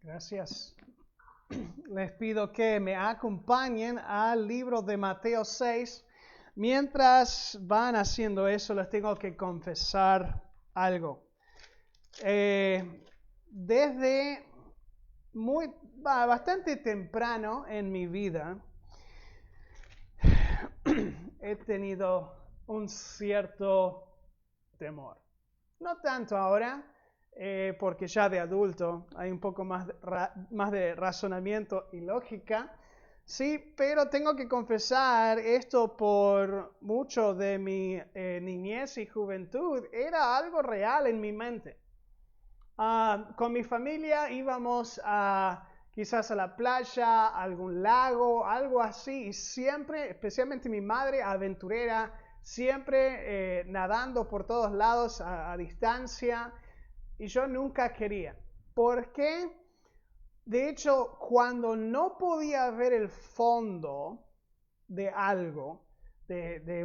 Gracias. Les pido que me acompañen al libro de Mateo 6. Mientras van haciendo eso, les tengo que confesar algo. Desde bastante temprano en mi vida, he tenido un cierto temor. No tanto ahora, porque ya de adulto hay un poco más de razonamiento y lógica. Sí, pero tengo que confesar esto por mucho de mi niñez y juventud. Era algo real en mi mente. Con mi familia íbamos quizás a la playa, a algún lago, algo así. Y siempre, especialmente mi madre, aventurera, siempre nadando por todos lados a distancia. Y yo nunca quería. ¿Por qué? De hecho, cuando no podía ver el fondo de algo, de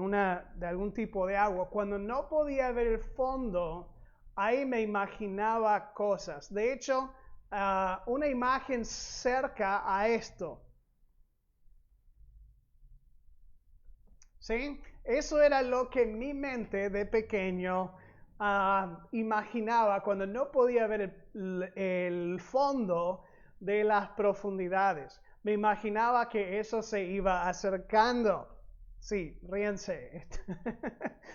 algún tipo de agua, cuando no podía ver el fondo, ahí me imaginaba cosas. De hecho, una imagen cerca a esto. ¿Sí? Eso era lo que mi mente de pequeño imaginaba cuando no podía ver el fondo de las profundidades. Me imaginaba que eso se iba acercando. Sí, ríense.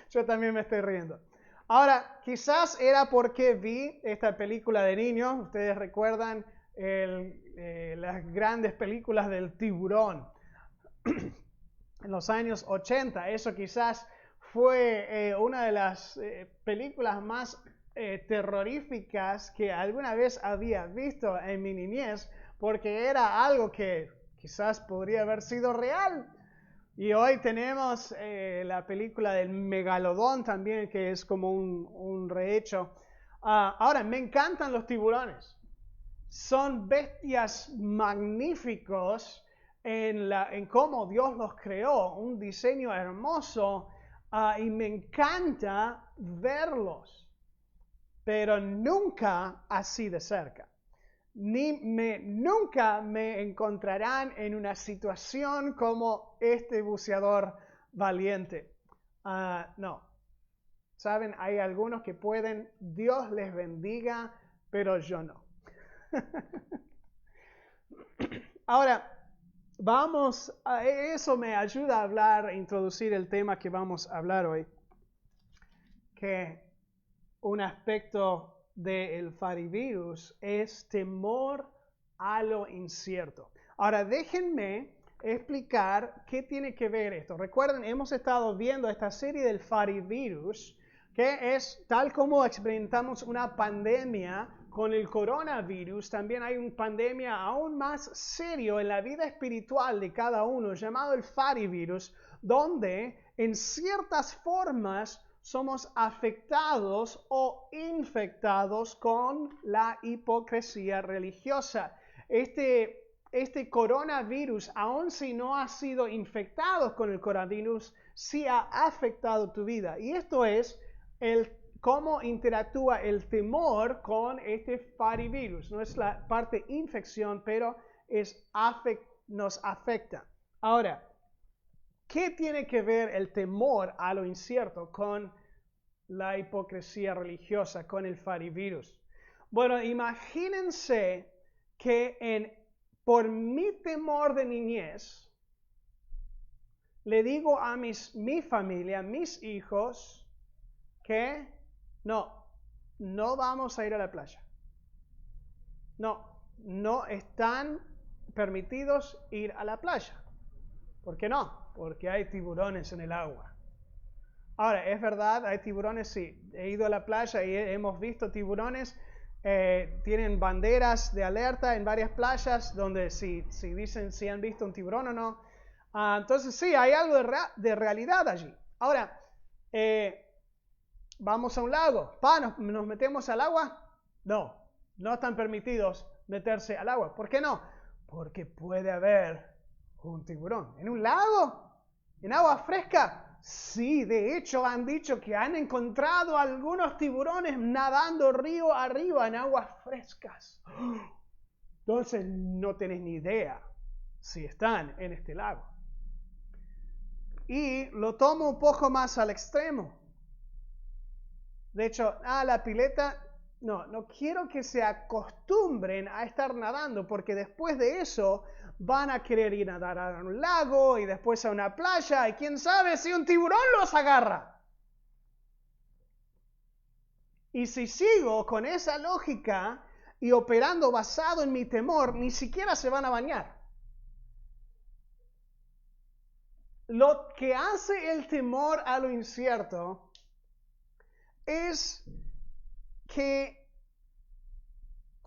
Yo también me estoy riendo. Ahora, quizás era porque vi esta película de niños. Ustedes recuerdan las grandes películas del tiburón en los años 80. Eso quizás fue una de las películas más terroríficas que alguna vez había visto en mi niñez, porque era algo que quizás podría haber sido real. Y hoy tenemos la película del Megalodón también, que es como un rehecho. Ahora, me encantan los tiburones. Son bestias magníficos en cómo Dios los creó, un diseño hermoso, y me encanta verlos, pero nunca así de cerca. Nunca me encontrarán en una situación como este buceador valiente. No. Saben, hay algunos que pueden, Dios les bendiga, pero yo no. Ahora, eso me ayuda a hablar, a introducir el tema que vamos a hablar hoy, que un aspecto del farivirus es temor a lo incierto. Ahora, déjenme explicar qué tiene que ver esto. Recuerden, hemos estado viendo esta serie del farivirus, que es tal como experimentamos una pandemia con el coronavirus, también hay una pandemia aún más serio en la vida espiritual de cada uno, llamado el farivirus, donde en ciertas formas somos afectados o infectados con la hipocresía religiosa. Este coronavirus, aun si no has sido infectado con el coronavirus, sí ha afectado tu vida. Y esto es cómo interactúa el temor con este farivirus. No es la parte infección, pero nos afecta. Ahora, ¿qué tiene que ver el temor a lo incierto con la hipocresía religiosa, con el farivirus? Bueno, imagínense que por mi temor de niñez, le digo a mi familia, mis hijos, que no vamos a ir a la playa. No están permitidos ir a la playa. ¿Por qué no? Porque hay tiburones en el agua. Ahora, es verdad, hay tiburones, sí. He ido a la playa y hemos visto tiburones. Tienen banderas de alerta en varias playas donde si dicen si han visto un tiburón o no. Entonces sí, hay algo de realidad allí. Ahora, vamos a un lago. ¿Nos metemos al agua? No están permitidos meterse al agua. ¿Por qué no? Porque puede haber un tiburón. ¿En un lago? ¿En agua fresca? Sí, de hecho han dicho que han encontrado algunos tiburones nadando río arriba en aguas frescas. Entonces no tenés ni idea si están en este lago. Y lo tomo un poco más al extremo. De hecho, la pileta, no quiero que se acostumbren a estar nadando, porque después de eso van a querer ir a nadar a un lago y después a una playa, y quién sabe si un tiburón los agarra. Y si sigo con esa lógica y operando basado en mi temor, ni siquiera se van a bañar. Lo que hace el temor a lo incierto es que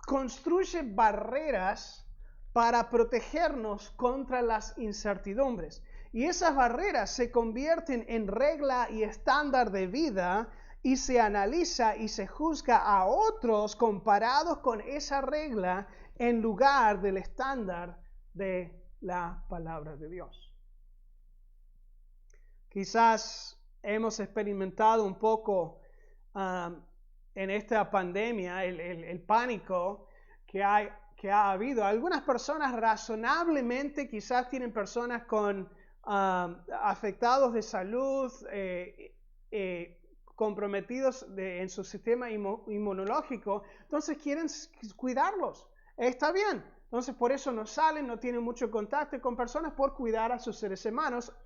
construye barreras para protegernos contra las incertidumbres. Y esas barreras se convierten en regla y estándar de vida y se analiza y se juzga a otros comparados con esa regla en lugar del estándar de la palabra de Dios. Quizás hemos experimentado un poco en esta pandemia el pánico que ha habido. Algunas personas razonablemente quizás tienen personas con afectados de salud, comprometidos en su sistema inmunológico, entonces quieren cuidarlos. Está bien. Entonces por eso no salen, no tienen mucho contacto con personas por cuidar a sus seres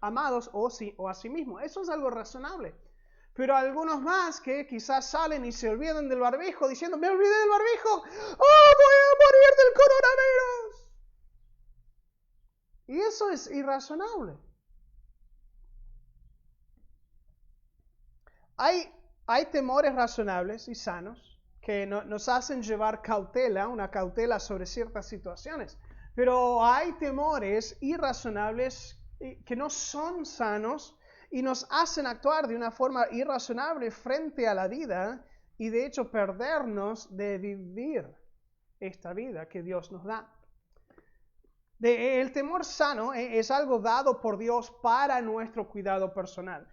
amados o a sí mismos. Eso es algo razonable. Pero algunos más que quizás salen y se olvidan del barbijo diciendo, me olvidé del barbijo, voy a morir del coronavirus. Y eso es irrazonable. Hay temores razonables y sanos que nos hacen llevar una cautela sobre ciertas situaciones. Pero hay temores irrazonables que no son sanos y nos hacen actuar de una forma irrazonable frente a la vida y de hecho perdernos de vivir esta vida que Dios nos da. El temor sano es algo dado por Dios para nuestro cuidado personal.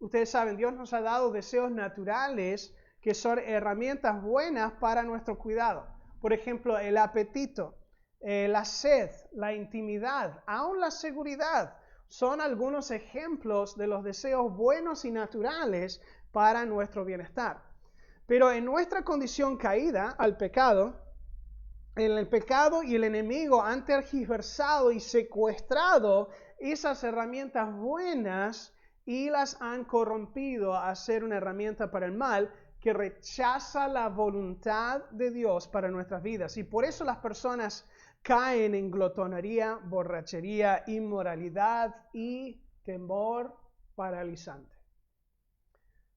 Ustedes saben, Dios nos ha dado deseos naturales que son herramientas buenas para nuestro cuidado. Por ejemplo, el apetito, la sed, la intimidad, aún la seguridad, son algunos ejemplos de los deseos buenos y naturales para nuestro bienestar. Pero en nuestra condición caída al pecado, el pecado y el enemigo han tergiversado y secuestrado esas herramientas buenas y las han corrompido a ser una herramienta para el mal que rechaza la voluntad de Dios para nuestras vidas. Y por eso las personas caen en glotonería, borrachería, inmoralidad y temor paralizante.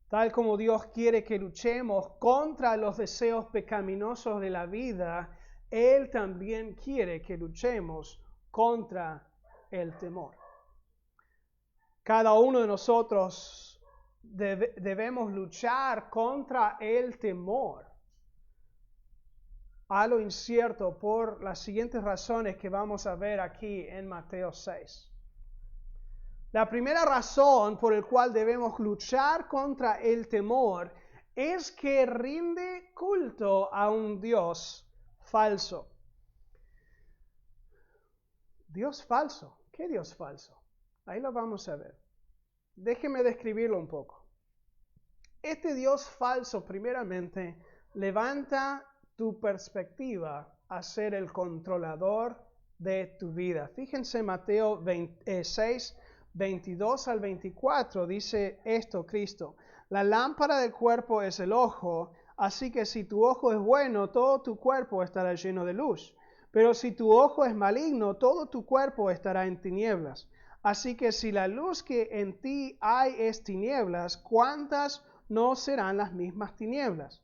Tal como Dios quiere que luchemos contra los deseos pecaminosos de la vida, Él también quiere que luchemos contra el temor. Cada uno de nosotros debemos luchar contra el temor a lo incierto por las siguientes razones que vamos a ver aquí en Mateo 6. La primera razón por la cual debemos luchar contra el temor es que rinde culto a un Dios falso. Dios falso. ¿Qué Dios falso? Ahí lo vamos a ver. Déjeme describirlo un poco. Este Dios falso, primeramente, levanta tu perspectiva a ser el controlador de tu vida. Fíjense Mateo 6, 22 al 24, dice esto Cristo. La lámpara del cuerpo es el ojo, así que si tu ojo es bueno, todo tu cuerpo estará lleno de luz. Pero si tu ojo es maligno, todo tu cuerpo estará en tinieblas. Así que si la luz que en ti hay es tinieblas, ¿cuántas no serán las mismas tinieblas?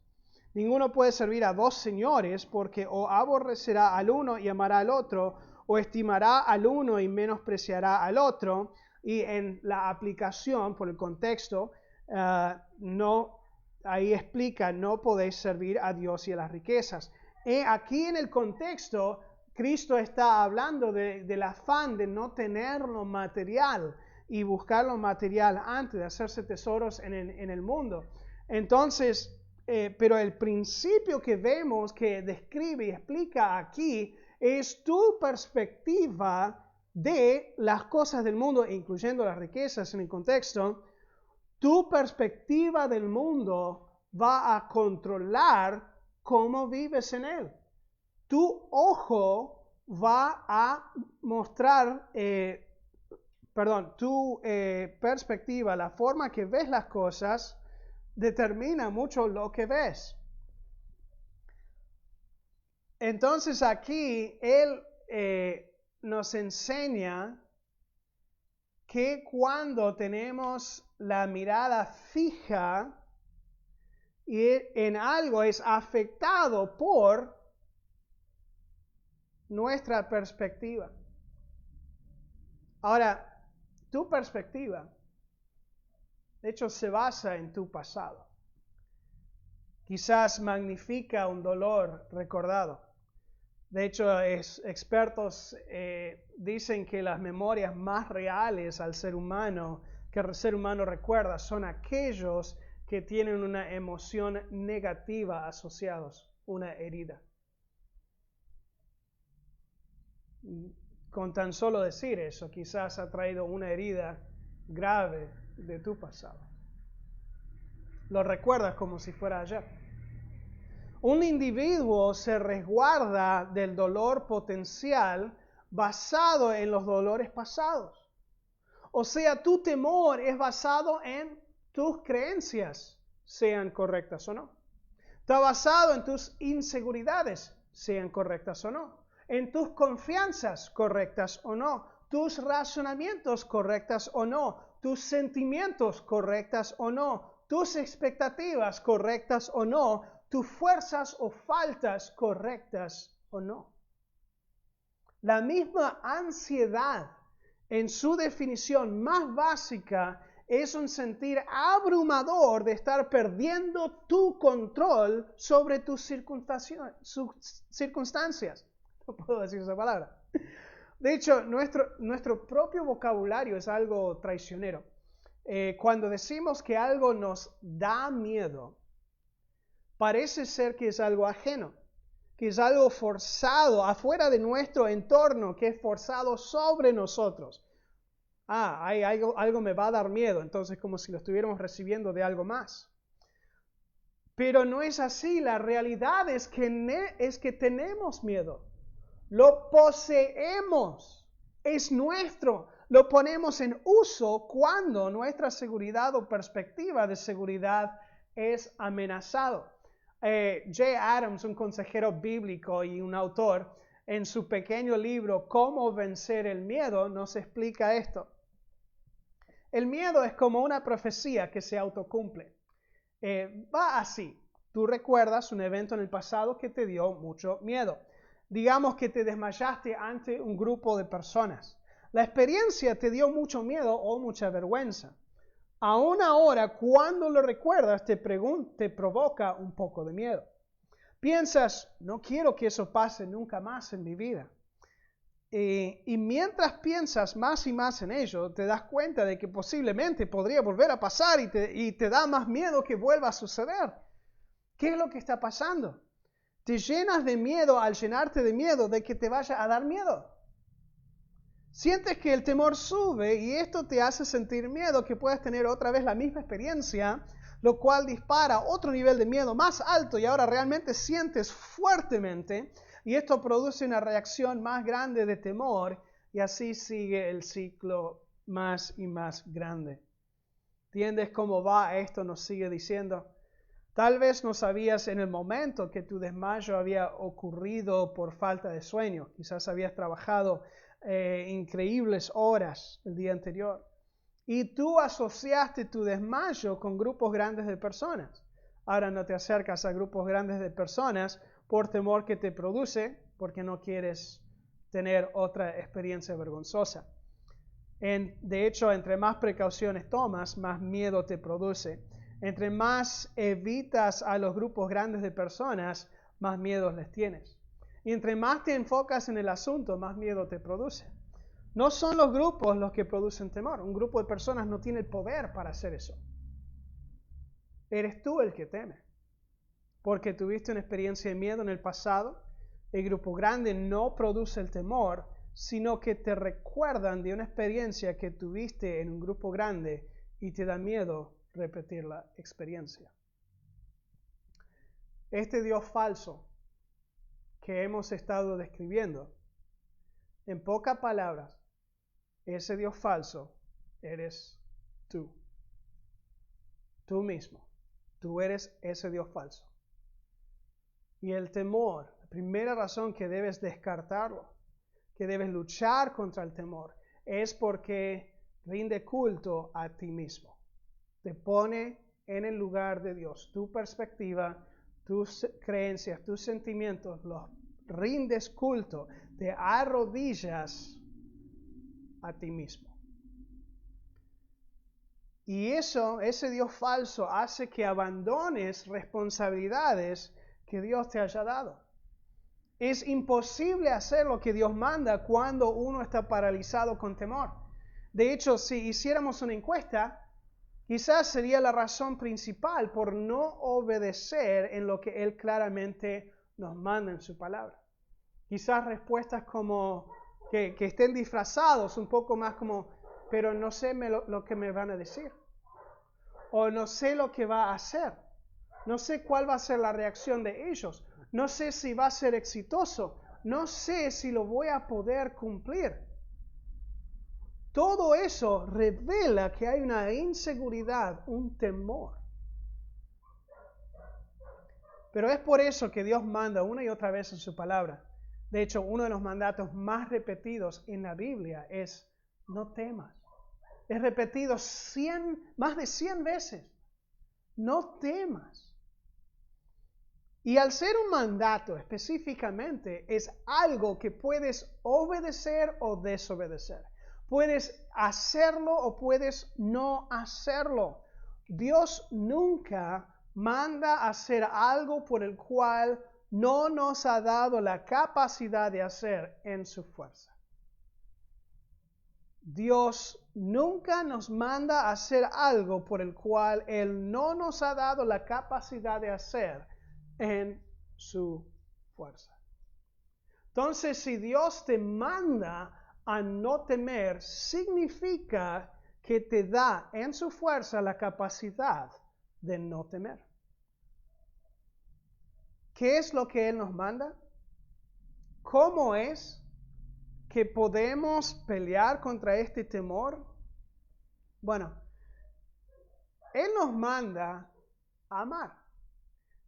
Ninguno puede servir a dos señores, porque o aborrecerá al uno y amará al otro, o estimará al uno y menospreciará al otro. Y en la aplicación, por el contexto, ahí explica, no podéis servir a Dios y a las riquezas. Aquí en el contexto, Cristo está hablando del afán de no tener lo material y buscar lo material antes de hacerse tesoros en el mundo. Entonces, pero el principio que vemos que describe y explica aquí es tu perspectiva de las cosas del mundo, incluyendo las riquezas en el contexto. Tu perspectiva del mundo va a controlar cómo vives en él. Tu ojo va a mostrar, tu perspectiva, la forma que ves las cosas, determina mucho lo que ves. Entonces aquí él nos enseña que cuando tenemos la mirada fija y en algo es afectado por nuestra perspectiva. Ahora, tu perspectiva, de hecho, se basa en tu pasado. Quizás magnifica un dolor recordado. De hecho, expertos dicen que las memorias más reales al ser humano, que el ser humano recuerda, son aquellos que tienen una emoción negativa asociados, una herida. Con tan solo decir eso, quizás ha traído una herida grave de tu pasado. Lo recuerdas como si fuera ayer. Un individuo se resguarda del dolor potencial basado en los dolores pasados. O sea, tu temor es basado en tus creencias, sean correctas o no. Está basado en tus inseguridades, sean correctas o no. En tus confianzas, correctas o no. Tus razonamientos, correctas o no. Tus sentimientos, correctas o no. Tus expectativas, correctas o no. Tus fuerzas o faltas, correctas o no. La misma ansiedad, en su definición más básica, es un sentir abrumador de estar perdiendo tu control sobre tus circunstancias. No puedo decir esa palabra. De hecho, nuestro propio vocabulario es algo traicionero. Cuando decimos que algo nos da miedo, parece ser que es algo ajeno, que es algo forzado afuera de nuestro entorno, que es forzado sobre nosotros. Hay algo me va a dar miedo, entonces como si lo estuviéramos recibiendo de algo más. Pero no es así, la realidad es que tenemos miedo. Lo poseemos, es nuestro, lo ponemos en uso cuando nuestra seguridad o perspectiva de seguridad es amenazado. Jay Adams, un consejero bíblico y un autor, en su pequeño libro Cómo vencer el miedo, nos explica esto. El miedo es como una profecía que se autocumple. Va así. Tú recuerdas un evento en el pasado que te dio mucho miedo. Digamos que te desmayaste ante un grupo de personas. La experiencia te dio mucho miedo o mucha vergüenza. Aún ahora, cuando lo recuerdas, te provoca un poco de miedo. Piensas, no quiero que eso pase nunca más en mi vida. Y mientras piensas más y más en ello, te das cuenta de que posiblemente podría volver a pasar y te da más miedo que vuelva a suceder. ¿Qué es lo que está pasando? Te llenas de miedo al llenarte de miedo de que te vaya a dar miedo. Sientes que el temor sube y esto te hace sentir miedo, que puedas tener otra vez la misma experiencia, lo cual dispara otro nivel de miedo más alto y ahora realmente sientes fuertemente y esto produce una reacción más grande de temor y así sigue el ciclo más y más grande. ¿Entiendes cómo va esto? Nos sigue diciendo. Tal vez no sabías en el momento que tu desmayo había ocurrido por falta de sueño. Quizás habías trabajado increíbles horas el día anterior. Y tú asociaste tu desmayo con grupos grandes de personas. Ahora no te acercas a grupos grandes de personas por temor que te produce, porque no quieres tener otra experiencia vergonzosa. De hecho, entre más precauciones tomas, más miedo te produce. Entre más evitas a los grupos grandes de personas, más miedos les tienes. Y entre más te enfocas en el asunto, más miedo te produce. No son los grupos los que producen temor. Un grupo de personas no tiene el poder para hacer eso. Eres tú el que teme. porque tuviste una experiencia de miedo en el pasado. El grupo grande no produce el temor, sino que te recuerdan de una experiencia que tuviste en un grupo grande y te da miedo repetir la experiencia. Este Dios falso que hemos estado describiendo, en pocas palabras, ese Dios falso eres tú. Tú mismo. Tú eres ese Dios falso. Y el temor, la primera razón que debes descartarlo, que debes luchar contra el temor, es porque rinde culto a ti mismo. Te pone en el lugar de Dios. Tu perspectiva, tus creencias, tus sentimientos, los rindes culto. Te arrodillas a ti mismo. Y ese Dios falso hace que abandones responsabilidades que Dios te haya dado. Es imposible hacer lo que Dios manda cuando uno está paralizado con temor. De hecho, si hiciéramos una encuesta, quizás sería la razón principal por no obedecer en lo que Él claramente nos manda en su palabra. Quizás respuestas como que estén disfrazados, un poco más como, pero no sé lo que me van a decir. O no sé lo que va a hacer. No sé cuál va a ser la reacción de ellos. No sé si va a ser exitoso. No sé si lo voy a poder cumplir. Todo eso revela que hay una inseguridad, un temor. Pero es por eso que Dios manda una y otra vez en su palabra. De hecho, uno de los mandatos más repetidos en la Biblia es no temas. Es repetido más de 100 veces. No temas. Y al ser un mandato específicamente, es algo que puedes obedecer o desobedecer. Puedes hacerlo o puedes no hacerlo. Dios nunca manda hacer algo por el cual no nos ha dado la capacidad de hacer en su fuerza. Dios nunca nos manda a hacer algo por el cual Él no nos ha dado la capacidad de hacer en su fuerza. Entonces, si Dios te manda a no temer, significa que te da en su fuerza la capacidad de no temer. ¿Qué es lo que Él nos manda? ¿Cómo es que podemos pelear contra este temor? Bueno, Él nos manda a amar.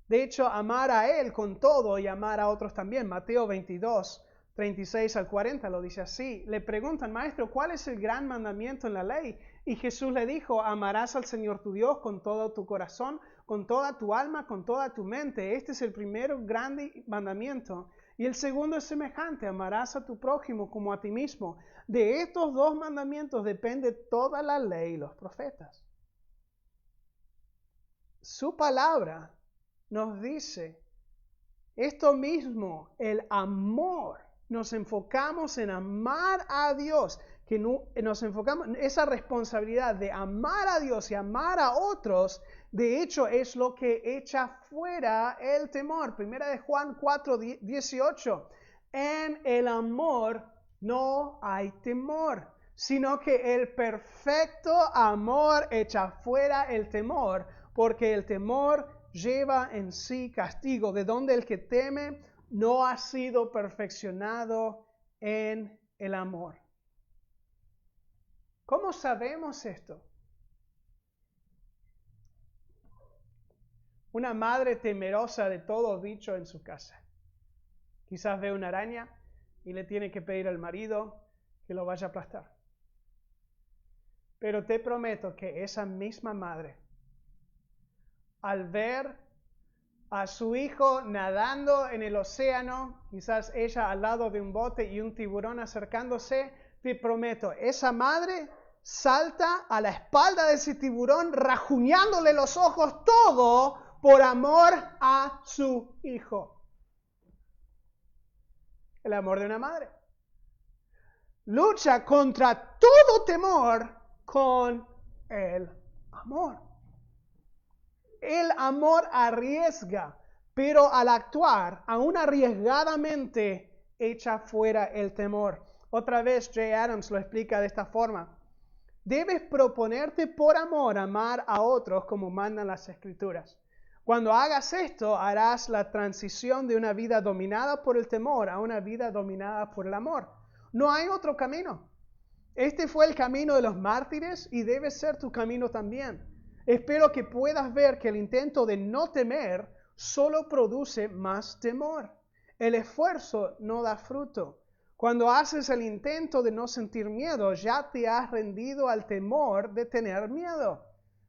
De hecho, amar a Él con todo y amar a otros también. Mateo 22, 36 al 40 lo dice así. Le preguntan, maestro, ¿cuál es el gran mandamiento en la ley? Y Jesús le dijo, amarás al Señor tu Dios con todo tu corazón, con toda tu alma, con toda tu mente. Este es el primer grande mandamiento. Y el segundo es semejante, amarás a tu prójimo como a ti mismo. De estos dos mandamientos depende toda la ley y los profetas. Su palabra nos dice esto mismo, el amor. Nos enfocamos en amar a Dios, que nos enfocamos en esa responsabilidad de amar a Dios y amar a otros. De hecho, es lo que echa fuera el temor. Primera de Juan 4, 18. En el amor no hay temor, sino que el perfecto amor echa fuera el temor, porque el temor lleva en sí castigo, de donde el que teme no ha sido perfeccionado en el amor. ¿Cómo sabemos esto? Una madre temerosa de todo bicho en su casa. Quizás ve una araña y le tiene que pedir al marido que lo vaya a aplastar. Pero te prometo que esa misma madre, al ver a su hijo nadando en el océano, quizás ella al lado de un bote y un tiburón acercándose, te prometo, esa madre salta a la espalda de ese tiburón, rajuñándole los ojos, todo por amor a su hijo. El amor de una madre. Lucha contra todo temor con el amor. El amor arriesga, pero al actuar, aún arriesgadamente, echa fuera el temor. Otra vez, Jay Adams lo explica de esta forma. Debes proponerte por amor amar a otros como mandan las Escrituras. Cuando hagas esto, harás la transición de una vida dominada por el temor a una vida dominada por el amor. No hay otro camino. Este fue el camino de los mártires y debe ser tu camino también. Espero que puedas ver que el intento de no temer solo produce más temor. El esfuerzo no da fruto. Cuando haces el intento de no sentir miedo, ya te has rendido al temor de tener miedo.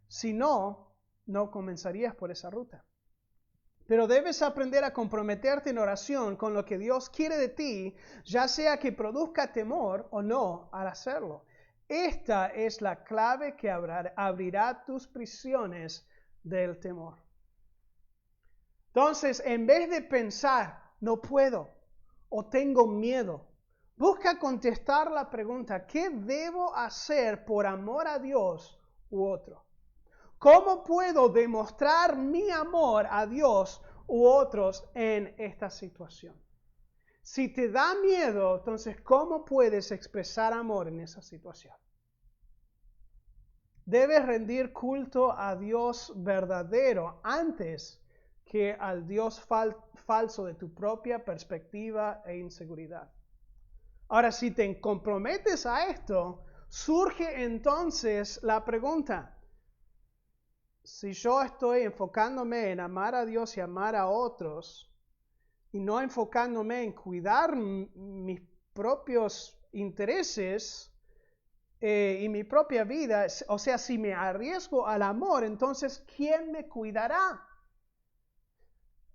Si no, no comenzarías por esa ruta. Pero debes aprender a comprometerte en oración con lo que Dios quiere de ti, ya sea que produzca temor o no al hacerlo. Esta es la clave que abrirá tus prisiones del temor. Entonces, en vez de pensar, no puedo o tengo miedo, busca contestar la pregunta, ¿qué debo hacer por amor a Dios u otro? ¿Cómo puedo demostrar mi amor a Dios u otros en esta situación? Si te da miedo, entonces, ¿cómo puedes expresar amor en esa situación? Debes rendir culto a Dios verdadero antes que al Dios falso de tu propia perspectiva e inseguridad. Ahora, si te comprometes a esto, surge entonces la pregunta, si yo estoy enfocándome en amar a Dios y amar a otros, y no enfocándome en cuidar mis propios intereses y mi propia vida, o sea, si me arriesgo al amor, entonces, ¿quién me cuidará?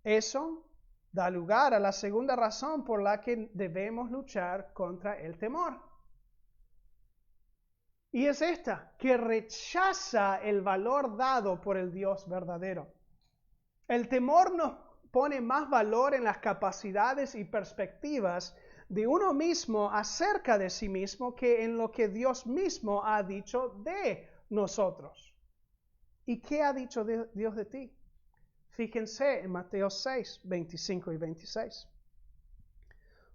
Eso da lugar a la segunda razón por la que debemos luchar contra el temor. Y es esta, que rechaza el valor dado por el Dios verdadero. El temor nos pone más valor en las capacidades y perspectivas de uno mismo acerca de sí mismo que en lo que Dios mismo ha dicho de nosotros. ¿Y qué ha dicho Dios de ti? Fíjense en Mateo 6, 25 y 26.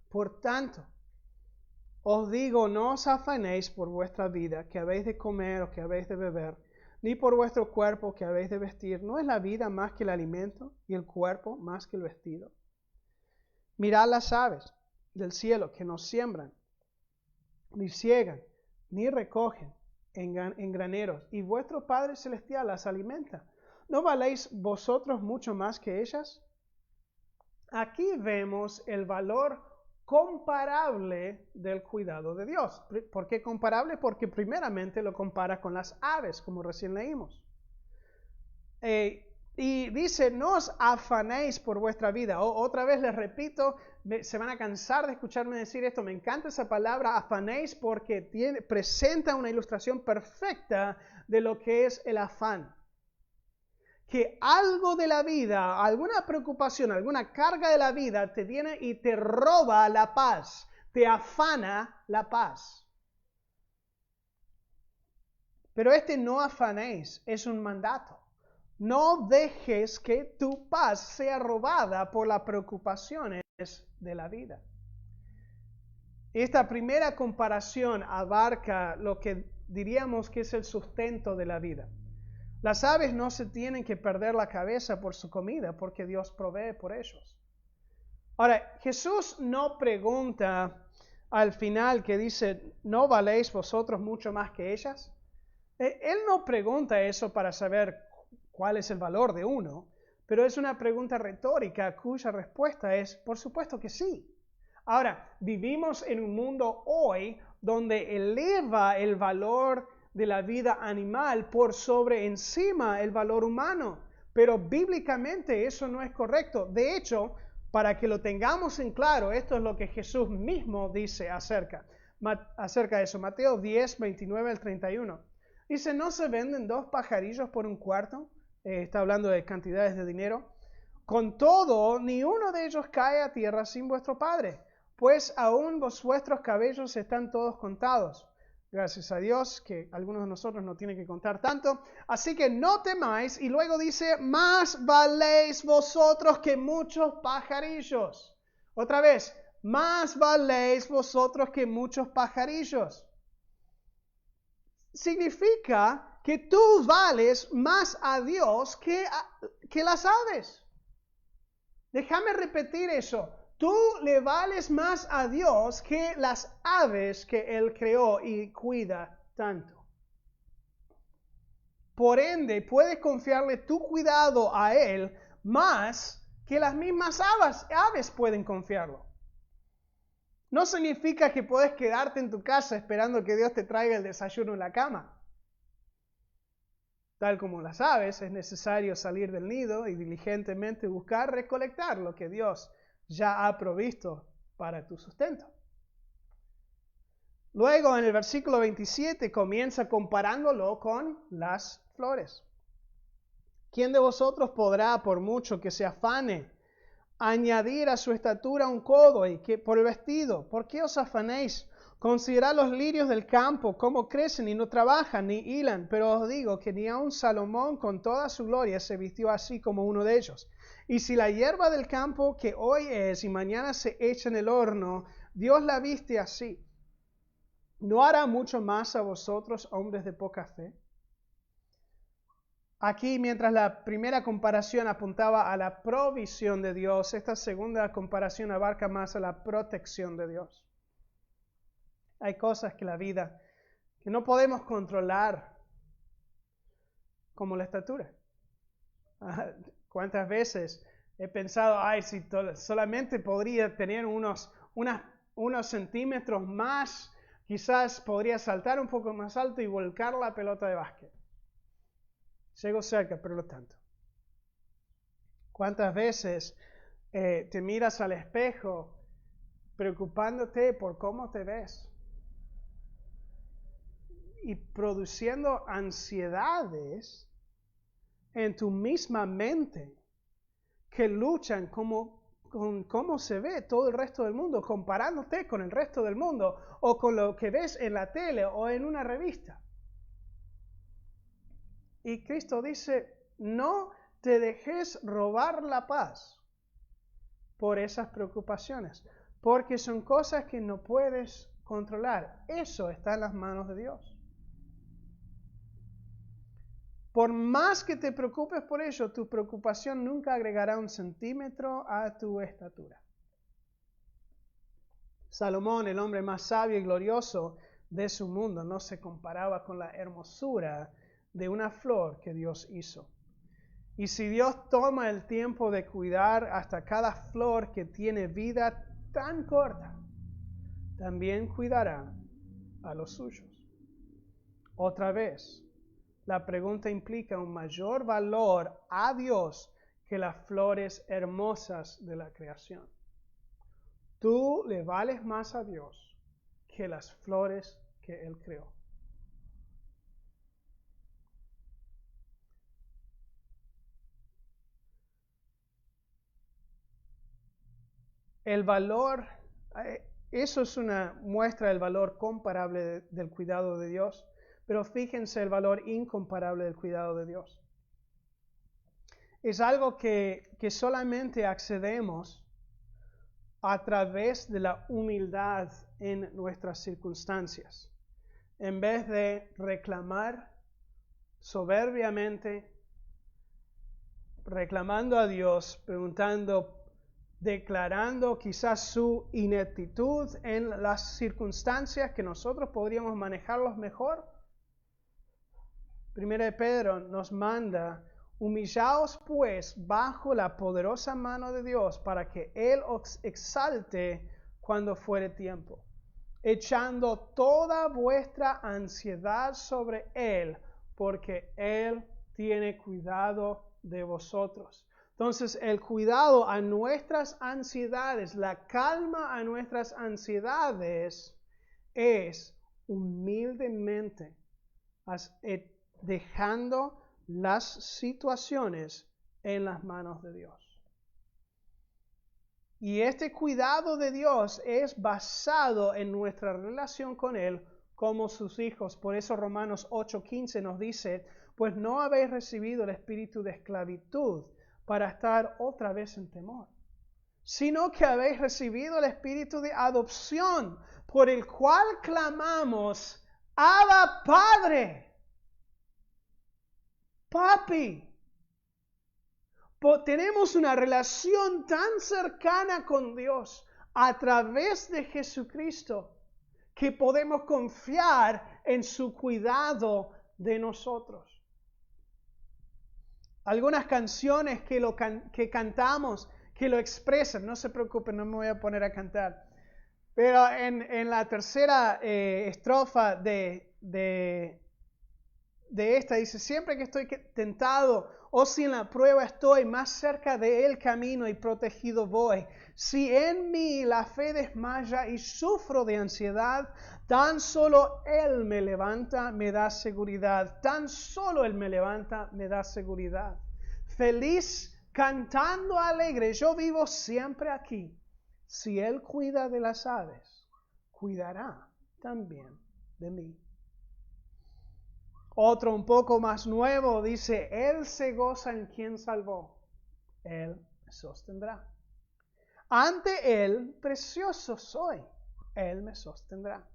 Por tanto, os digo, no os afanéis por vuestra vida, que habéis de comer o que habéis de beber, ni por vuestro cuerpo que habéis de vestir. ¿No es la vida más que el alimento y el cuerpo más que el vestido? Mirad las aves del cielo que no siembran, ni ciegan, ni recogen en graneros, y vuestro Padre Celestial las alimenta. ¿No valéis vosotros mucho más que ellas? Aquí vemos el valor comparable del cuidado de Dios. ¿Por qué comparable? Porque primeramente lo compara con las aves, como recién leímos. Y dice, no os afanéis por vuestra vida. Otra vez les repito, se van a cansar de escucharme decir esto. Me encanta esa palabra, afanéis, porque presenta una ilustración perfecta de lo que es el afán. Que algo de la vida, alguna preocupación, alguna carga de la vida te viene y te roba la paz, te afana la paz. Pero no afanéis es un mandato. No dejes que tu paz sea robada por las preocupaciones de la vida. Esta primera comparación abarca lo que diríamos que es el sustento de la vida. Las aves no se tienen que perder la cabeza por su comida, porque Dios provee por ellos. Ahora, Jesús no pregunta al final que dice, ¿no valéis vosotros mucho más que ellas? Él no pregunta eso para saber cuál es el valor de uno, pero es una pregunta retórica cuya respuesta es, por supuesto que sí. Ahora, vivimos en un mundo hoy donde eleva el valor de la vida animal por sobre encima el valor humano, pero bíblicamente eso no es correcto. De hecho, para que lo tengamos en claro, esto es lo que Jesús mismo dice acerca de eso. Mateo 10, 29 al 31. Dice, ¿no se venden 2 pajarillos por un cuarto? Está hablando de cantidades de dinero. Con todo, ni uno de ellos cae a tierra sin vuestro Padre, pues aún vuestros cabellos están todos contados. Gracias a Dios que algunos de nosotros no tienen que contar tanto. Así que no temáis. Y luego dice, más valéis vosotros que muchos pajarillos. Otra vez, más valéis vosotros que muchos pajarillos. Significa que tú vales más a Dios que las aves. Déjame repetir eso. Tú le vales más a Dios que las aves que Él creó y cuida tanto. Por ende, puedes confiarle tu cuidado a Él más que las mismas aves pueden confiarlo. No significa que puedes quedarte en tu casa esperando que Dios te traiga el desayuno en la cama. Tal como las aves, es necesario salir del nido y diligentemente buscar recolectar lo que Dios ya ha provisto para tu sustento. Luego en el versículo 27 comienza comparándolo con las flores. ¿Quién de vosotros podrá, por mucho que se afane, añadir a su estatura un codo y que por el vestido? ¿Por qué os afanéis? Considerad los lirios del campo, cómo crecen y no trabajan ni hilan, pero os digo que ni aun Salomón con toda su gloria se vistió así como uno de ellos. Y si la hierba del campo que hoy es y mañana se echa en el horno, Dios la viste así, ¿no hará mucho más a vosotros, hombres de poca fe? Aquí, mientras la primera comparación apuntaba a la provisión de Dios, esta segunda comparación abarca más a la protección de Dios. Hay cosas que la vida que no podemos controlar, como la estatura. ¿Cuántas veces he pensado, si solamente podría tener unos centímetros más, quizás podría saltar un poco más alto y volcar la pelota de básquet? Llego cerca, pero no tanto. ¿Cuántas veces te miras al espejo preocupándote por cómo te ves y produciendo ansiedades en tu misma mente que luchan con cómo se ve todo el resto del mundo, comparándote con el resto del mundo o con lo que ves en la tele o en una revista? Y Cristo dice, no te dejes robar la paz por esas preocupaciones, porque son cosas que no puedes controlar. Eso está en las manos de Dios. Por más que te preocupes por ello, tu preocupación nunca agregará un centímetro a tu estatura. Salomón, el hombre más sabio y glorioso de su mundo, no se comparaba con la hermosura de una flor que Dios hizo. Y si Dios toma el tiempo de cuidar hasta cada flor que tiene vida tan corta, también cuidará a los suyos. Otra vez, la pregunta implica un mayor valor a Dios que las flores hermosas de la creación. Tú le vales más a Dios que las flores que Él creó. El valor, eso es una muestra del valor comparable del cuidado de Dios, pero fíjense el valor incomparable del cuidado de Dios. Es algo que solamente accedemos a través de la humildad en nuestras circunstancias. En vez de reclamar soberbiamente, reclamando a Dios, declarando quizás su ineptitud en las circunstancias que nosotros podríamos manejarlos mejor. Primera de Pedro nos manda, humillaos pues bajo la poderosa mano de Dios para que Él os exalte cuando fuere tiempo, echando toda vuestra ansiedad sobre Él, porque Él tiene cuidado de vosotros. Entonces, el cuidado a nuestras ansiedades, la calma a nuestras ansiedades, es humildemente dejando las situaciones en las manos de Dios. Y este cuidado de Dios es basado en nuestra relación con Él como sus hijos. Por eso Romanos 8:15 nos dice, pues no habéis recibido el espíritu de esclavitud para estar otra vez en temor, sino que habéis recibido el espíritu de adopción, por el cual clamamos, Abba, Padre, Papi. Tenemos una relación tan cercana con Dios a través de Jesucristo que podemos confiar en su cuidado de nosotros. Algunas canciones que cantamos, que lo expresan, no se preocupen, no me voy a poner a cantar, pero en la tercera estrofa de esta dice, siempre que estoy tentado, o si en la prueba estoy, más cerca de él camino y protegido voy. Si en mí la fe desmaya y sufro de ansiedad, tan solo él me levanta, me da seguridad. Tan solo él me levanta, me da seguridad. Feliz, cantando alegre, yo vivo siempre aquí. Si él cuida de las aves, cuidará también de mí. Otro un poco más nuevo dice, él se goza en quien salvó, él me sostendrá. Ante él precioso soy, él me sostendrá.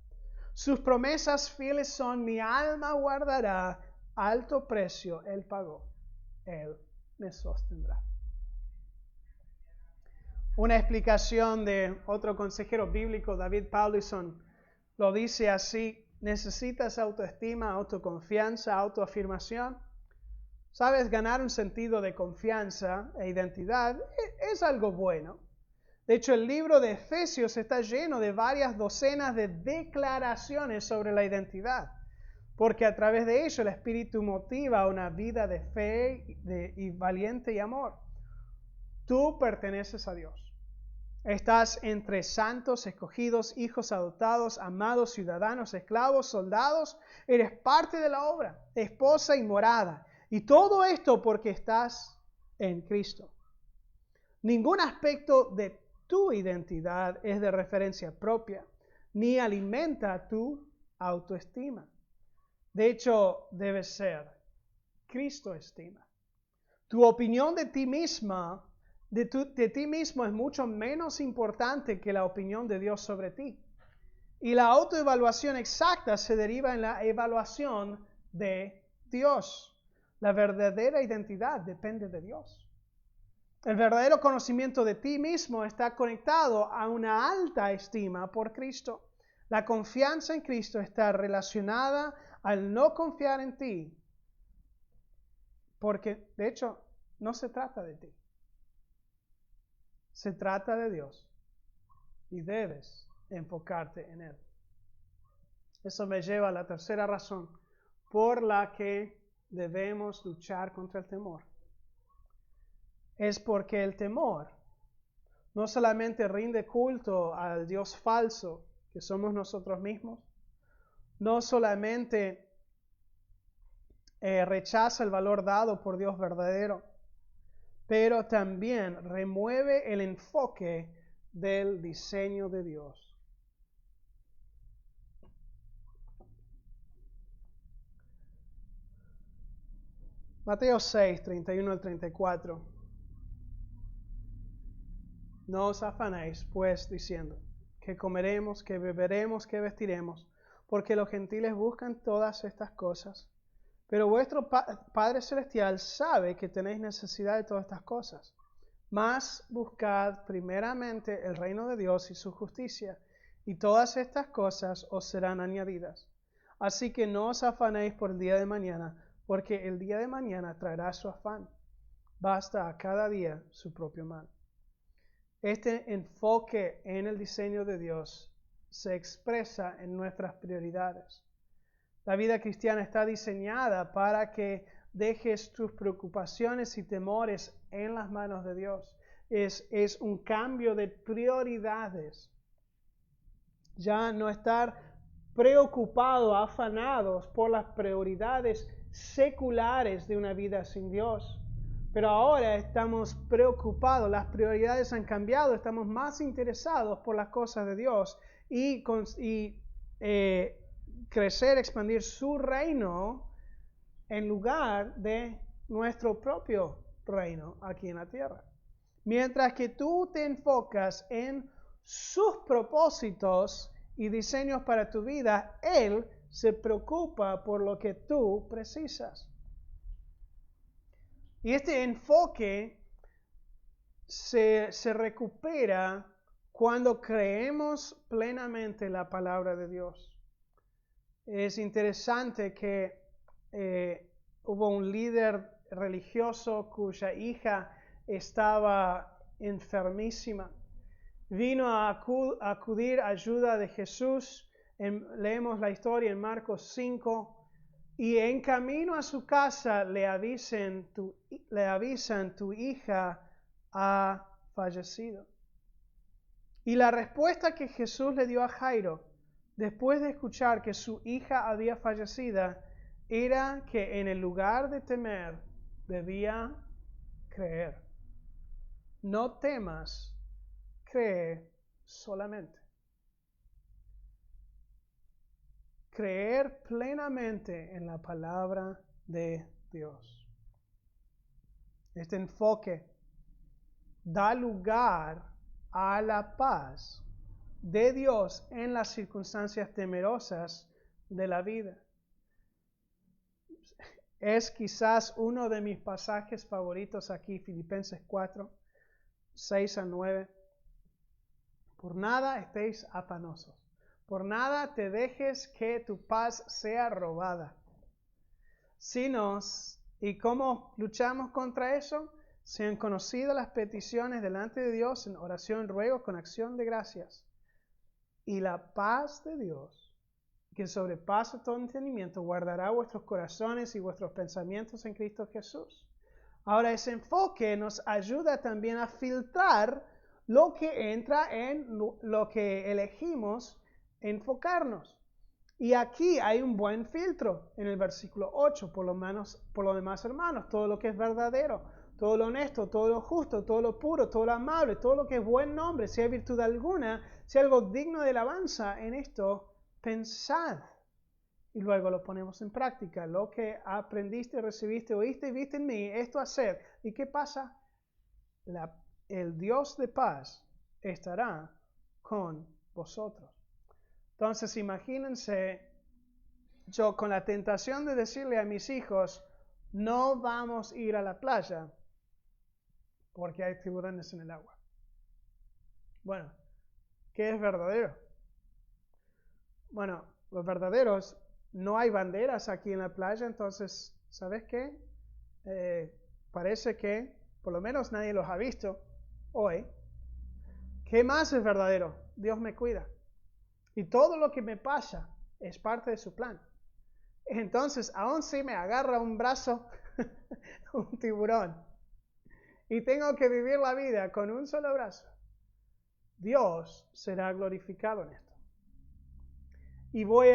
Sus promesas fieles son, mi alma guardará, alto precio él pagó, él me sostendrá. Una explicación de otro consejero bíblico, David Powlison, lo dice así. ¿Necesitas autoestima, autoconfianza, autoafirmación? ¿Sabes? Ganar un sentido de confianza e identidad es algo bueno. De hecho, el libro de Efesios está lleno de varias docenas de declaraciones sobre la identidad, porque a través de ello el Espíritu motiva una vida de fe y valiente y amor. Tú perteneces a Dios. Estás entre santos, escogidos, hijos adoptados, amados, ciudadanos, esclavos, soldados. Eres parte de la obra, esposa y morada. Y todo esto porque estás en Cristo. Ningún aspecto de tu identidad es de referencia propia, ni alimenta tu autoestima. De hecho, debe ser Cristo estima. Tu opinión de ti misma de ti mismo es mucho menos importante que la opinión de Dios sobre ti. Y la autoevaluación exacta se deriva en la evaluación de Dios. La verdadera identidad depende de Dios. El verdadero conocimiento de ti mismo está conectado a una alta estima por Cristo. La confianza en Cristo está relacionada al no confiar en ti, porque de hecho no se trata de ti. Se trata de Dios y debes enfocarte en Él. Eso me lleva a la tercera razón por la que debemos luchar contra el temor. Es porque el temor no solamente rinde culto al Dios falso, que somos nosotros mismos, no solamente rechaza el valor dado por Dios verdadero, pero también remueve el enfoque del diseño de Dios. Mateo 6, 31 al 34. No os afanéis, pues, diciendo, que comeremos, que beberemos, que vestiremos, porque los gentiles buscan todas estas cosas. Pero vuestro Padre Celestial sabe que tenéis necesidad de todas estas cosas. Mas buscad primeramente el reino de Dios y su justicia, y todas estas cosas os serán añadidas. Así que no os afanéis por el día de mañana, porque el día de mañana traerá su afán. Basta a cada día su propio mal. Este enfoque en el diseño de Dios se expresa en nuestras prioridades. La vida cristiana está diseñada para que dejes tus preocupaciones y temores en las manos de Dios. Es un cambio de prioridades. Ya no estar preocupado, afanados por las prioridades seculares de una vida sin Dios. Pero ahora estamos preocupados, las prioridades han cambiado, estamos más interesados por las cosas de Dios y crecer, expandir su reino en lugar de nuestro propio reino aquí en la tierra. Mientras que tú te enfocas en sus propósitos y diseños para tu vida, Él se preocupa por lo que tú precisas. Y este enfoque se recupera cuando creemos plenamente la palabra de Dios. Es interesante que hubo un líder religioso cuya hija estaba enfermísima. Vino a acudir a ayuda de Jesús. Leemos la historia en Marcos 5. Y en camino a su casa le avisan, tu hija ha fallecido. Y la respuesta que Jesús le dio a Jairo, después de escuchar que su hija había fallecido, era que en el lugar de temer, debía creer. No temas, cree solamente. Creer plenamente en la palabra de Dios. Este enfoque da lugar a la paz de Dios en las circunstancias temerosas de la vida. Es quizás uno de mis pasajes favoritos aquí, Filipenses 4, 6 a 9. Por nada estéis afanosos. Por nada te dejes que tu paz sea robada. ¿Y cómo luchamos contra eso? Sean conocidas las peticiones delante de Dios en oración, ruego, con acción de gracias. Y la paz de Dios, que sobrepasa todo entendimiento, guardará vuestros corazones y vuestros pensamientos en Cristo Jesús. Ahora, ese enfoque nos ayuda también a filtrar lo que entra en lo que elegimos enfocarnos. Y aquí hay un buen filtro en el versículo 8, por lo demás, hermanos, todo lo que es verdadero, todo lo honesto, todo lo justo, todo lo puro, todo lo amable, todo lo que es buen nombre, si hay virtud alguna, si hay algo digno de alabanza, en esto pensad. Y luego lo ponemos en práctica. Lo que aprendiste, recibiste, oíste y viste en mí, esto hacer. ¿Y qué pasa? El Dios de paz estará con vosotros. Entonces imagínense yo con la tentación de decirle a mis hijos, no vamos a ir a la playa porque hay tiburones en el agua. Bueno, ¿qué es verdadero? Bueno, los verdaderos, no hay banderas aquí en la playa, entonces, ¿sabes qué? Parece que por lo menos nadie los ha visto hoy. ¿Qué más es verdadero? Dios me cuida. Y todo lo que me pasa es parte de su plan. Entonces, aún si me agarra un brazo, un tiburón, y tengo que vivir la vida con un solo brazo, Dios será glorificado en esto. Y voy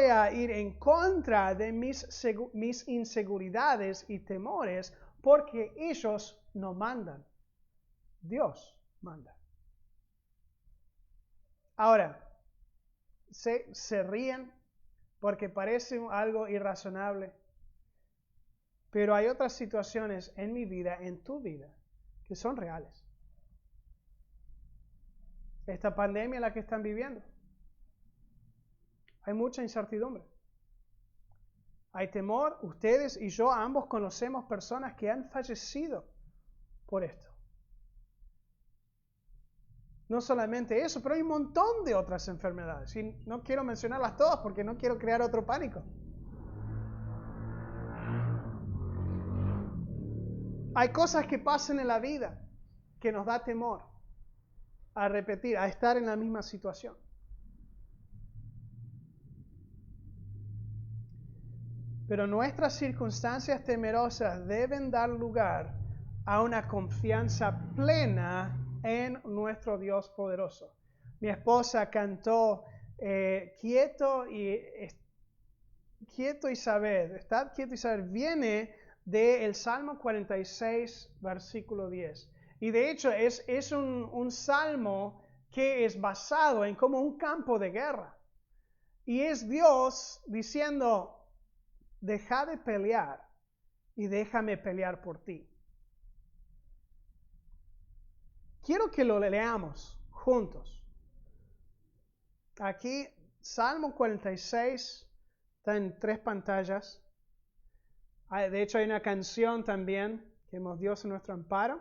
a ir en contra de mis inseguridades y temores porque ellos no mandan. Dios manda. Ahora, se ríen porque parece algo irrazonable, pero hay otras situaciones en mi vida, en tu vida, que son reales. Esta pandemia la que están viviendo, hay mucha incertidumbre. Hay temor. Ustedes y yo ambos conocemos personas que han fallecido por esto. No solamente eso, pero hay un montón de otras enfermedades. Y no quiero mencionarlas todas porque no quiero crear otro pánico. Hay cosas que pasan en la vida que nos da temor a repetir, a estar en la misma situación. Pero nuestras circunstancias temerosas deben dar lugar a una confianza plena en nuestro Dios poderoso. Mi esposa cantó quieto y saber, estad quieto y saber, viene del Salmo 46, versículo 10. Y de hecho es un salmo que es basado en como un campo de guerra. Y es Dios diciendo, deja de pelear y déjame pelear por ti. Quiero que lo leamos juntos. Aquí, Salmo 46, está en 3 pantallas. De hecho, hay una canción también, que hemos Dios es nuestro amparo.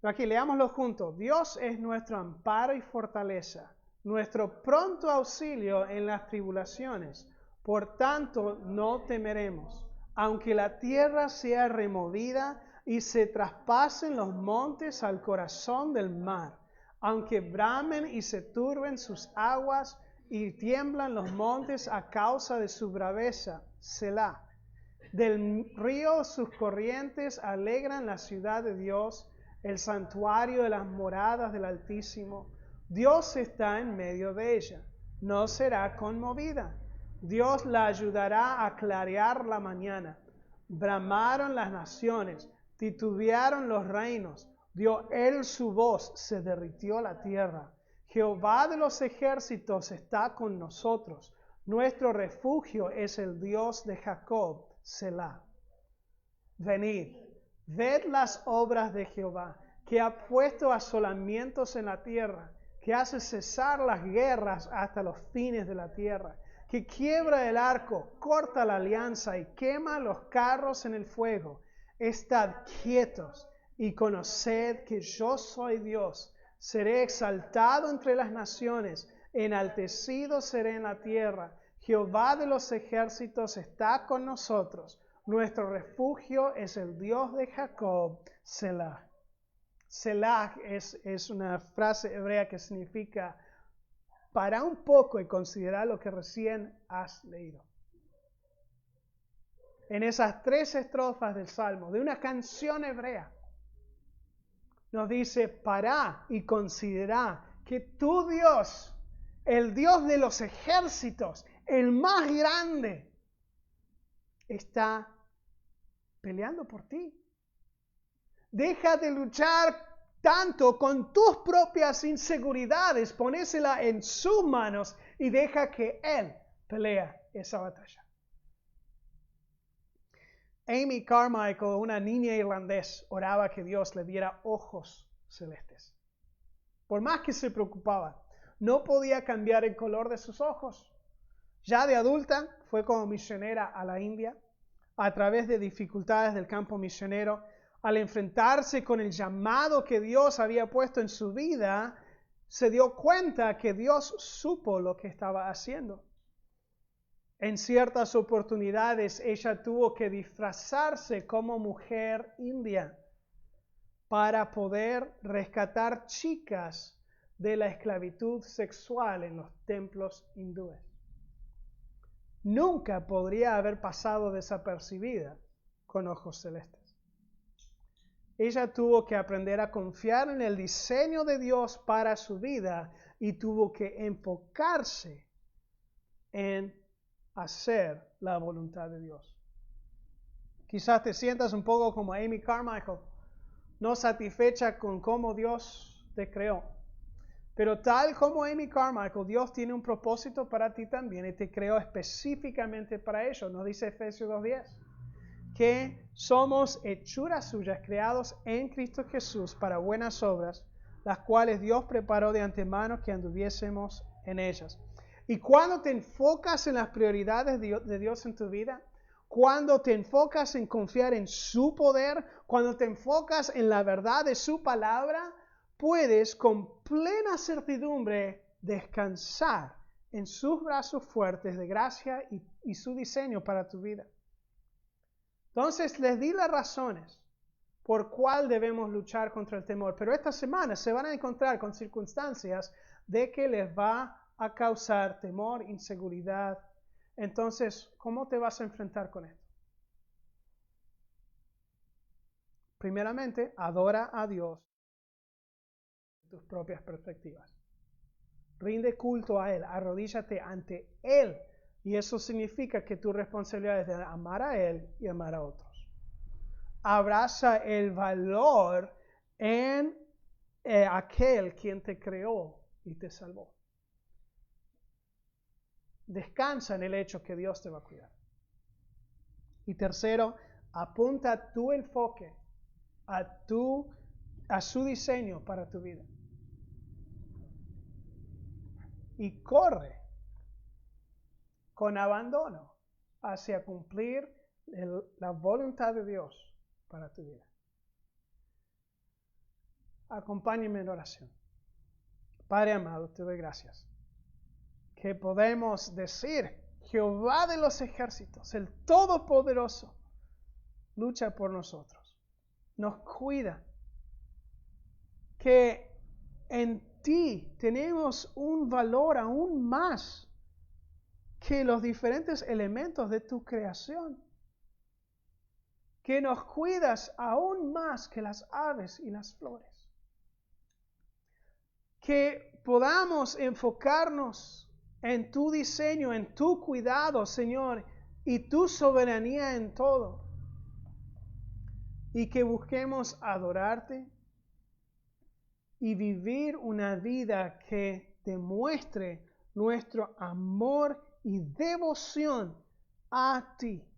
Pero aquí, leámoslo juntos. Dios es nuestro amparo y fortaleza, nuestro pronto auxilio en las tribulaciones. Por tanto, no temeremos, aunque la tierra sea removida y se traspasen los montes al corazón del mar, aunque bramen y se turben sus aguas y tiemblan los montes a causa de su braveza. Selah. Del río sus corrientes alegran la ciudad de Dios, el santuario de las moradas del Altísimo. Dios está en medio de ella, no será conmovida. Dios la ayudará a clarear la mañana. Bramaron las naciones, titubearon los reinos. Dio él su voz, se derritió la tierra. Jehová de los ejércitos está con nosotros. Nuestro refugio es el Dios de Jacob. Selah. Venid, ved las obras de Jehová, que ha puesto asolamientos en la tierra, que hace cesar las guerras hasta los fines de la tierra, que quiebra el arco, corta la alianza y quema los carros en el fuego. Estad quietos y conoced que yo soy Dios. Seré exaltado entre las naciones, enaltecido seré en la tierra. Jehová de los ejércitos está con nosotros. Nuestro refugio es el Dios de Jacob. Selah. Selah es una frase hebrea que significa para un poco y considera lo que recién has leído. En esas 3 estrofas del Salmo, de una canción hebrea, nos dice, para y considera que tu Dios, el Dios de los ejércitos, el más grande, está peleando por ti. Deja de luchar tanto con tus propias inseguridades, ponésela en sus manos y deja que Él pelea esa batalla. Amy Carmichael, una niña irlandesa, oraba que Dios le diera ojos celestes. Por más que se preocupaba, no podía cambiar el color de sus ojos. Ya de adulta fue como misionera a la India. A través de dificultades del campo misionero, al enfrentarse con el llamado que Dios había puesto en su vida, se dio cuenta que Dios supo lo que estaba haciendo. En ciertas oportunidades ella tuvo que disfrazarse como mujer india para poder rescatar chicas de la esclavitud sexual en los templos hindúes. Nunca podría haber pasado desapercibida con ojos celestes. Ella tuvo que aprender a confiar en el diseño de Dios para su vida y tuvo que enfocarse en hacer la voluntad de Dios. Quizás te sientas un poco como Amy Carmichael, no satisfecha con cómo Dios te creó. Pero tal como Amy Carmichael, Dios tiene un propósito para ti también y te creó específicamente para ello. Nos dice Efesios 2:10, que somos hechuras suyas, creados en Cristo Jesús para buenas obras, las cuales Dios preparó de antemano que anduviésemos en ellas. Y cuando te enfocas en las prioridades de Dios en tu vida, cuando te enfocas en confiar en su poder, cuando te enfocas en la verdad de su palabra, puedes con plena certidumbre descansar en sus brazos fuertes de gracia y su diseño para tu vida. Entonces les di las razones por cuál debemos luchar contra el temor, pero esta semana se van a encontrar con circunstancias de que les va a causar temor, inseguridad. Entonces, ¿cómo te vas a enfrentar con esto? Primeramente, adora a Dios en tus propias perspectivas. Rinde culto a Él, arrodíllate ante Él. Y eso significa que tu responsabilidad es de amar a Él y amar a otros. Abraza el valor en aquel quien te creó y te salvó. Descansa en el hecho que Dios te va a cuidar. Y tercero, apunta tu enfoque a su diseño para tu vida. Y corre con abandono hacia cumplir la voluntad de Dios para tu vida. Acompáñenme en oración. Padre amado, te doy gracias. Que podemos decir, Jehová de los ejércitos, el Todopoderoso, lucha por nosotros. Nos cuida. Que en ti tenemos un valor aún más que los diferentes elementos de tu creación. Que nos cuidas aún más que las aves y las flores. Que podamos enfocarnos en tu diseño, en tu cuidado, Señor, y tu soberanía en todo. Y que busquemos adorarte y vivir una vida que demuestre nuestro amor y devoción a ti.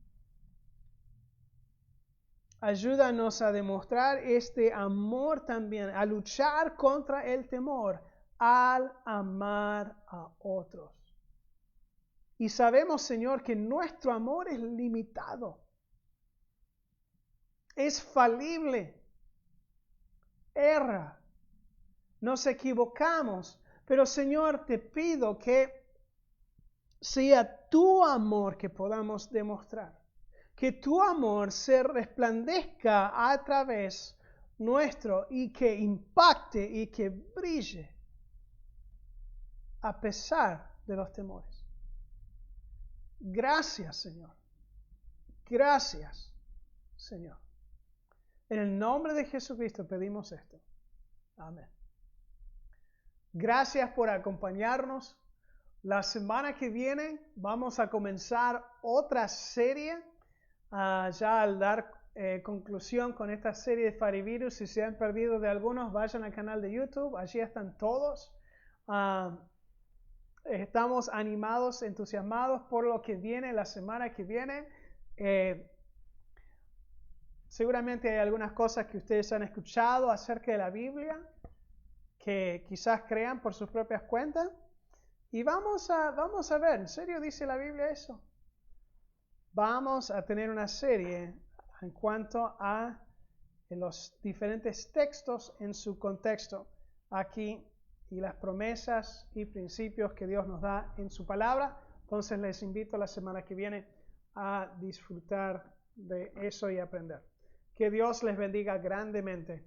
Ayúdanos a demostrar este amor también, a luchar contra el temor al amar a otros. Y sabemos, Señor, que nuestro amor es limitado, es falible, erra, nos equivocamos, pero Señor, te pido que sea tu amor que podamos demostrar. Que tu amor se resplandezca a través nuestro y que impacte y que brille a pesar de los temores. Gracias, Señor. Gracias, Señor. En el nombre de Jesucristo pedimos esto. Amén. Gracias por acompañarnos. La semana que viene vamos a comenzar otra serie. Ya al dar conclusión con esta serie de Farivirus, si se han perdido de algunos, vayan al canal de YouTube, allí están todos. Estamos animados, entusiasmados por lo que viene la semana que viene. Seguramente hay algunas cosas que ustedes han escuchado acerca de la Biblia, que quizás crean por sus propias cuentas. Y vamos a ver, ¿en serio dice la Biblia eso? Vamos a tener una serie en cuanto a los diferentes textos en su contexto aquí y las promesas y principios que Dios nos da en su palabra. Entonces les invito la semana que viene a disfrutar de eso y aprender. Que Dios les bendiga grandemente.